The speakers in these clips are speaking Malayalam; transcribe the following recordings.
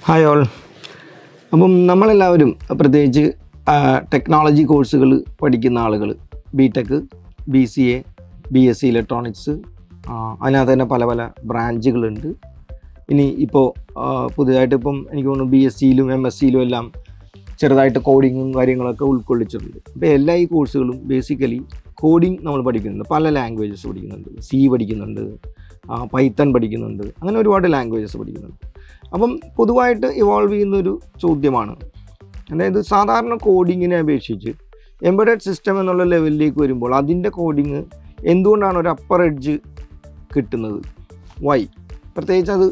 Hi all. അപ്പം നമ്മളെല്ലാവരും പ്രത്യേകിച്ച് ടെക്നോളജി കോഴ്സുകൾ പഠിക്കുന്ന ആളുകൾ, BTech, BCA, BSc ഇലക്ട്രോണിക്സ്, അതിനകത്ത് തന്നെ പല പല ബ്രാഞ്ചുകളുണ്ട്. ഇനി ഇപ്പോൾ പുതിയതായിട്ട് ഇപ്പം എനിക്ക് തോന്നുന്നു BScയിലും MScയിലും എല്ലാം ചെറുതായിട്ട് കോഡിങ്ങും കാര്യങ്ങളൊക്കെ ഉൾക്കൊള്ളിച്ചിട്ടുണ്ട്. അപ്പോൾ എല്ലാ ഈ കോഴ്സുകളും ബേസിക്കലി കോഡിങ് നമ്മൾ പഠിക്കുന്നുണ്ട്. പല ലാംഗ്വേജസ് പഠിക്കുന്നുണ്ട്. C പഠിക്കുന്നുണ്ട്, പൈത്തൺ പഠിക്കുന്നുണ്ട്, അങ്ങനെ ഒരുപാട് ലാംഗ്വേജസ് പഠിക്കുന്നുണ്ട്. അപ്പം പൊതുവായിട്ട് ഇവോൾവ് ചെയ്യുന്നൊരു ചോദ്യമാണ്, അതായത് സാധാരണ കോഡിങ്ങിനെ അപേക്ഷിച്ച് എംബഡഡ് സിസ്റ്റം എന്നുള്ള ലെവലിലേക്ക് വരുമ്പോൾ അതിൻ്റെ കോഡിങ് എന്തുകൊണ്ടാണ് ഒരു അപ്പർ എഡ്ജ് കിട്ടുന്നത്? വൈ? പ്രത്യേകിച്ച് അത്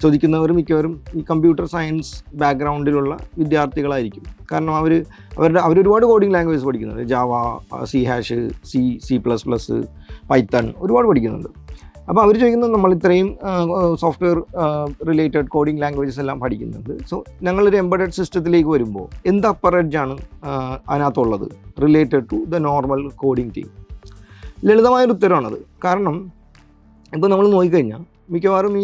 ചോദിക്കുന്നവർ മിക്കവരും ഈ കമ്പ്യൂട്ടർ സയൻസ് ബാക്ക്ഗ്രൗണ്ടിലുള്ള വിദ്യാർത്ഥികളായിരിക്കും. കാരണം അവരൊരുപാട് കോഡിങ് ലാംഗ്വേജ് പഠിക്കുന്നുണ്ട്. ജാവ, C#, C++, പൈത്തൺ ഒരുപാട് പഠിക്കുന്നുണ്ട്. അപ്പോൾ അവർ ചോദിക്കുന്നത്, നമ്മൾ ഇത്രയും സോഫ്റ്റ്വെയർ റിലേറ്റഡ് കോഡിങ് ലാംഗ്വേജസ് എല്ലാം പഠിക്കുന്നുണ്ട്. സോ ഞങ്ങളൊരു എംബഡഡ് സിസ്റ്റത്തിലേക്ക് വരുമ്പോൾ എന്ത് അപ്പർ എഡ്ജാണ് അതിനകത്തുള്ളത് related to the normal coding team? ലളിതമായൊരു ഉത്തരവാണത്. കാരണം ഇപ്പോൾ നമ്മൾ നോക്കിക്കഴിഞ്ഞാൽ മിക്കവാറും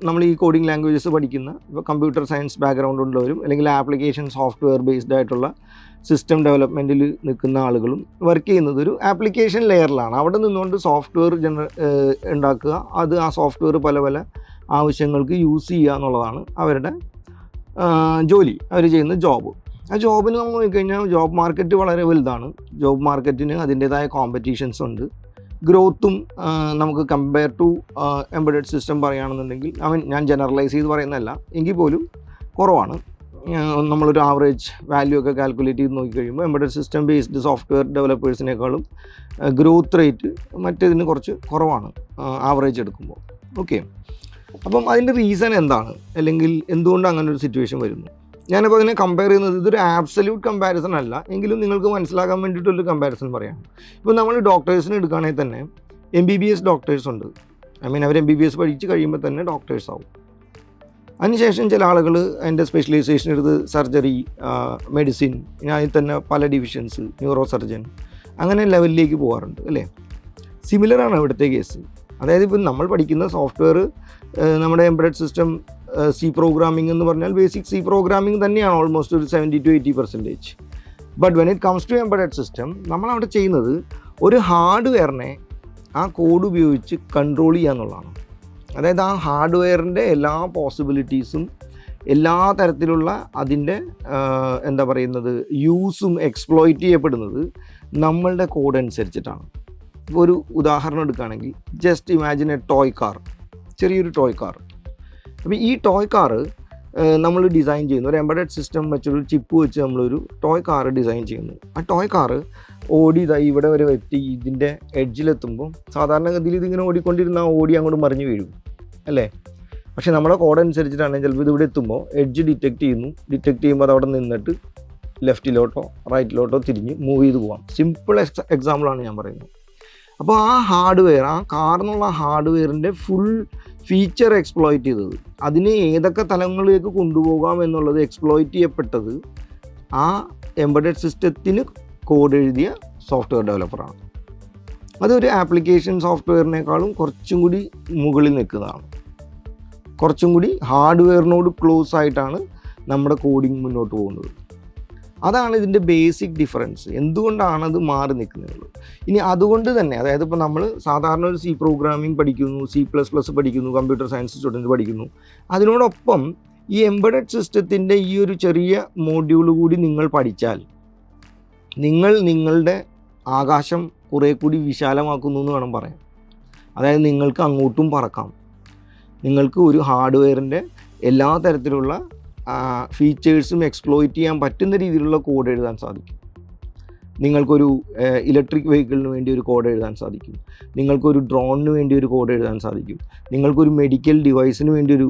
നമ്മൾ ഈ കോഡിങ് ലാംഗ്വേജസ് പഠിക്കുന്ന ഇപ്പോൾ കമ്പ്യൂട്ടർ സയൻസ് ബാക്ക്ഗ്രൗണ്ട് ഉള്ളവരും അല്ലെങ്കിൽ ആപ്ലിക്കേഷൻ സോഫ്റ്റ്വെയർ ബേസ്ഡ് ആയിട്ടുള്ള സിസ്റ്റം ഡെവലപ്മെൻറ്റിൽ നിൽക്കുന്ന ആളുകളും വർക്ക് ചെയ്യുന്നത് ഒരു ആപ്ലിക്കേഷൻ ലെയറിലാണ്. അവിടെ നിന്നുകൊണ്ട് സോഫ്റ്റ്വെയർ ഉണ്ടാക്കുക, അത് ആ സോഫ്റ്റ്വെയർ പല പല ആവശ്യങ്ങൾക്ക് യൂസ് ചെയ്യുക എന്നുള്ളതാണ് അവരുടെ ജോലി, അവർ ചെയ്യുന്ന ജോബ്. ആ ജോബിന് നമ്മൾ നോക്കിക്കഴിഞ്ഞാൽ ജോബ് മാർക്കറ്റ് വളരെ വലുതാണ്. ജോബ് മാർക്കറ്റിന് അതിൻ്റേതായ കോമ്പറ്റീഷൻസ് ഉണ്ട്. ഗ്രോത്തും നമുക്ക് കമ്പയർ ടു എംബഡഡ് സിസ്റ്റം പറയുകയാണെന്നുണ്ടെങ്കിൽ, ഞാൻ ജനറലൈസ് ചെയ്ത് പറയുന്നതല്ല എങ്കിൽ പോലും കുറവാണ്. നമ്മളൊരു ആവറേജ് വാല്യൂ ഒക്കെ കാൽക്കുലേറ്റ് ചെയ്ത് നോക്കിക്കഴിയുമ്പോൾ എംബഡഡ് സിസ്റ്റം ബേസ്ഡ് സോഫ്റ്റ്വെയർ ഡെവലപ്പേഴ്സിനേക്കാളും ഗ്രോത്ത് റേറ്റ് മറ്റേതിന് കുറച്ച് കുറവാണ് ആവറേജ് എടുക്കുമ്പോൾ. ഓക്കെ, അപ്പം അതിൻ്റെ റീസൺ എന്താണ്, അല്ലെങ്കിൽ എന്തുകൊണ്ട് അങ്ങനെ ഒരു സിറ്റുവേഷൻ വരുന്നു? ഞാനിപ്പോൾ അതിനെ കമ്പയർ ചെയ്യുന്നത്, ഇതൊരു ആബ്സല്യൂട്ട് കമ്പാരിസൺ അല്ല, എങ്കിലും നിങ്ങൾക്ക് മനസ്സിലാക്കാൻ വേണ്ടിയിട്ടൊരു കമ്പാരിസൺ പറയാം. ഇപ്പോൾ നമ്മൾ ഡോക്ടേഴ്സിന് എടുക്കുകയാണെങ്കിൽ തന്നെ MBBS ഡോക്ടേഴ്സ് ഉണ്ട്. അവർ MBBS പഠിച്ച് കഴിയുമ്പോൾ തന്നെ ഡോക്ടേഴ്സ് ആവും. അതിനുശേഷം ചില ആളുകൾ അതിൻ്റെ സ്പെഷ്യലൈസേഷൻ എടുത്ത് സർജറി, മെഡിസിൻ, അതിൽ തന്നെ പല ഡിവിഷൻസ്, ന്യൂറോ സർജൻ, അങ്ങനെ ലെവലിലേക്ക് പോകാറുണ്ട് അല്ലേ? സിമിലറാണ് ഇവിടുത്തെ കേസ്. അതായത് ഇപ്പം നമ്മൾ പഠിക്കുന്ന സോഫ്റ്റ്വെയർ, നമ്മുടെ എംബഡഡ് സിസ്റ്റം C പ്രോഗ്രാമിംഗ് എന്ന് പറഞ്ഞാൽ ബേസിക് C പ്രോഗ്രാമിംഗ് തന്നെയാണ് ഓൾമോസ്റ്റ് ഒരു 70 to 80%. But when it comes to embedded system, നമ്മളവിടെ ചെയ്യുന്നത് ഒരു ഹാർഡ്വെയറിനെ ആ കോഡ് ഉപയോഗിച്ച് കൺട്രോൾ ചെയ്യുക എന്നുള്ളതാണ്. അതായത് ആ ഹാർഡ്വെയറിൻ്റെ എല്ലാ പോസിബിലിറ്റീസും, എല്ലാ തരത്തിലുള്ള അതിൻ്റെ യൂസും എക്സ്പ്ലോയിറ്റ് ചെയ്യപ്പെടുന്നത് നമ്മളുടെ കോഡ് അനുസരിച്ചിട്ടാണ്. ഇപ്പോൾ ഒരു ഉദാഹരണം എടുക്കുകയാണെങ്കിൽ, just imagine A toy car, ചെറിയൊരു ടോയ് കാർ. അപ്പോൾ ഈ ടോയ് കാറ് നമ്മൾ ഡിസൈൻ ചെയ്യുന്നു, ഒരു എംബഡഡ് സിസ്റ്റം വെച്ചൊരു ചിപ്പ് വെച്ച് നമ്മളൊരു ടോയ് കാറ് ഡിസൈൻ ചെയ്യുന്നു. ആ ടോയ് കാറ് ഇവിടെ വരെ എത്തി ഇതിൻ്റെ എഡ്ജിലെത്തുമ്പോൾ സാധാരണഗതിയിൽ ഇതിങ്ങനെ ഓടിക്കൊണ്ടിരുന്ന ഓടി അങ്ങോട്ട് മറിഞ്ഞു വീഴും അല്ലേ? പക്ഷേ നമ്മുടെ കോഡ് അനുസരിച്ചിട്ടാണെങ്കിൽ ചിലപ്പോൾ ഇതിവിടെ എത്തുമ്പോൾ എഡ്ജ് ഡിറ്റക്റ്റ് ചെയ്യുമ്പോൾ അത് അവിടെ നിന്നിട്ട് ലെഫ്റ്റിലോട്ടോ റൈറ്റിലോട്ടോ തിരിഞ്ഞ് മൂവ് ചെയ്ത് പോകാം. സിമ്പിൾ എക്സാമ്പിളാണ് ഞാൻ പറയുന്നത്. അപ്പോൾ ആ ഹാർഡ്വെയർ, ആ കാറിനുള്ള ഹാർഡ്വെയറിൻ്റെ ഫുൾ ഫീച്ചർ എക്സ്പ്ലോയിറ്റ് ചെയ്തത്, അതിനെ ഏതൊക്കെ തലങ്ങളിലേക്ക് കൊണ്ടുപോകാം എന്നുള്ളത് എക്സ്പ്ലോയിറ്റ് ചെയ്യപ്പെട്ടത് ആ എംബഡഡ് സിസ്റ്റത്തിന് കോഡ് എഴുതിയ സോഫ്റ്റ്വെയർ ഡെവലപ്പറാണ്. അതൊരു ആപ്ലിക്കേഷൻ സോഫ്റ്റ്വെയറിനേക്കാളും കുറച്ചും കൂടി മുകളിൽ നിൽക്കുന്നതാണ്. കുറച്ചും കൂടി ഹാർഡ്വെയറിനോട് ക്ലോസ് ആയിട്ടാണ് നമ്മുടെ കോഡിങ് മുന്നോട്ട് പോകുന്നത്. അതാണ് ഇതിൻ്റെ ബേസിക് ഡിഫറൻസ്. എന്തുകൊണ്ടാണത് മാറി നിൽക്കുന്നത്? ഇനി അതുകൊണ്ട് തന്നെ, അതായത് ഇപ്പോൾ നമ്മൾ സാധാരണ ഒരു C പ്രോഗ്രാമിംഗ് പഠിക്കുന്നു, C++ പഠിക്കുന്നു, കമ്പ്യൂട്ടർ സയൻസ് സ്റ്റുഡൻറ്റ് പഠിക്കുന്നു. അതിനോടൊപ്പം ഈ എംബഡഡ് സിസ്റ്റത്തിൻ്റെ ഈ ഒരു ചെറിയ മോഡ്യൂൾ കൂടി നിങ്ങൾ പഠിച്ചാൽ നിങ്ങളുടെ ആകാശം കുറേ കൂടി വിശാലമാക്കുന്നു എന്ന് വേണം പറയാൻ. അതായത് നിങ്ങൾക്ക് അങ്ങോട്ടും പറക്കാം. നിങ്ങൾക്ക് ഒരു ഹാർഡ്വെയറിൻ്റെ എല്ലാ തരത്തിലുള്ള ഫീച്ചേഴ്സും എക്സ്പ്ലോയിറ്റ് ചെയ്യാൻ പറ്റുന്ന രീതിയിലുള്ള കോഡ് എഴുതാൻ സാധിക്കും. നിങ്ങൾക്കൊരു ഇലക്ട്രിക് വെഹിക്കിളിന് വേണ്ടി ഒരു കോഡ് എഴുതാൻ സാധിക്കും. നിങ്ങൾക്കൊരു ഡ്രോണിന് വേണ്ടി ഒരു കോഡ് എഴുതാൻ സാധിക്കും. നിങ്ങൾക്കൊരു മെഡിക്കൽ ഡിവൈസിന് വേണ്ടി ഒരു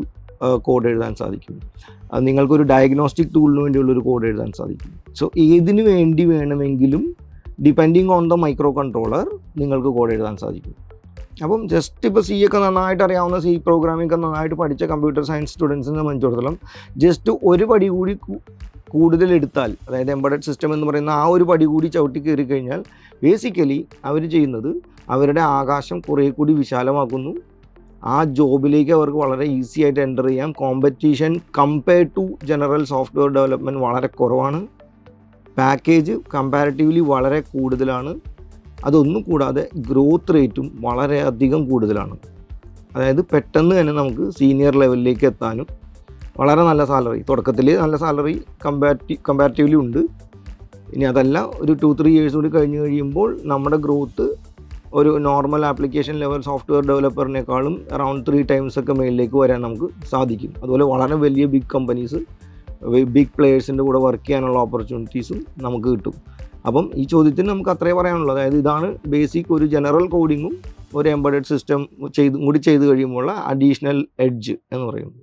കോഡ് എഴുതാൻ സാധിക്കും. നിങ്ങൾക്കൊരു ഡയഗ്നോസ്റ്റിക് ടൂളിന് വേണ്ടിയുള്ളൊരു കോഡ് എഴുതാൻ സാധിക്കും. സോ ഏതിനു വേണ്ടി വേണമെങ്കിലും depending on the micro controller നിങ്ങൾക്ക് കോഡ് എഴുതാൻ സാധിക്കും. അപ്പം ജസ്റ്റ് ഇപ്പോൾ C ഒക്കെ നന്നായിട്ട് അറിയാവുന്ന, C പ്രോഗ്രാമിംഗ് ഒക്കെ നന്നായിട്ട് പഠിച്ച കമ്പ്യൂട്ടർ സയൻസ് സ്റ്റുഡൻസിനെ സംബന്ധിച്ചിടത്തോളം ജസ്റ്റ് ഒരു പടി കൂടി കൂടുതൽ എടുത്താൽ, അതായത് എംബഡഡ് സിസ്റ്റം എന്ന് പറയുന്ന ആ ഒരു പടി കൂടി ചവിട്ടി കയറി കഴിഞ്ഞാൽ ബേസിക്കലി അവർ ചെയ്യുന്നത് അവരുടെ ആകാശം കുറേ കൂടി വിശാലമാക്കുന്നു. ആ ജോബിലേക്ക് അവർക്ക് വളരെ ഈസി ആയിട്ട് എൻ്റർ ചെയ്യാം. Competition compared to general software development വളരെ കുറവാണ്. പാക്കേജ് കമ്പാരിറ്റീവ്ലി വളരെ കൂടുതലാണ്. അതൊന്നും കൂടാതെ ഗ്രോത്ത് റേറ്റും വളരെയധികം കൂടുതലാണ്. അതായത് പെട്ടെന്ന് തന്നെ നമുക്ക് സീനിയർ ലെവലിലേക്ക് എത്താനും വളരെ നല്ല സാലറി, തുടക്കത്തിൽ നല്ല സാലറി കമ്പാരിറ്റീവ്ലി ഉണ്ട്. ഇനി അതല്ല, ഒരു 2-3 ഇയേഴ്സ് കൂടി കഴിഞ്ഞ് കഴിയുമ്പോൾ നമ്മുടെ ഗ്രോത്ത് ഒരു നോർമൽ ആപ്ലിക്കേഷൻ ലെവൽ സോഫ്റ്റ്വെയർ ഡെവലപ്പറിനേക്കാളും അറൗണ്ട് 3 times ഒക്കെ മേളിലേക്ക് വരാൻ നമുക്ക് സാധിക്കും. അതുപോലെ വളരെ വലിയ ബിഗ് കമ്പനീസ്, ബിഗ് പ്ലെയേഴ്സിൻ്റെ കൂടെ വർക്ക് ചെയ്യാനുള്ള ഓപ്പർച്യൂണിറ്റീസും നമുക്ക് കിട്ടും. അപ്പം ഈ ചോദ്യത്തിന് നമുക്ക് അത്രേ പറയാനുള്ളൂ. അതായത് ഇതാണ് ബേസിക് ഒരു ജനറൽ കോഡിങ്ങും ഒരു എംബഡഡ് സിസ്റ്റം ചെയ്ത് കഴിയുമ്പോൾ അഡീഷണൽ എഡ്ജ് എന്ന് പറയുന്നത്.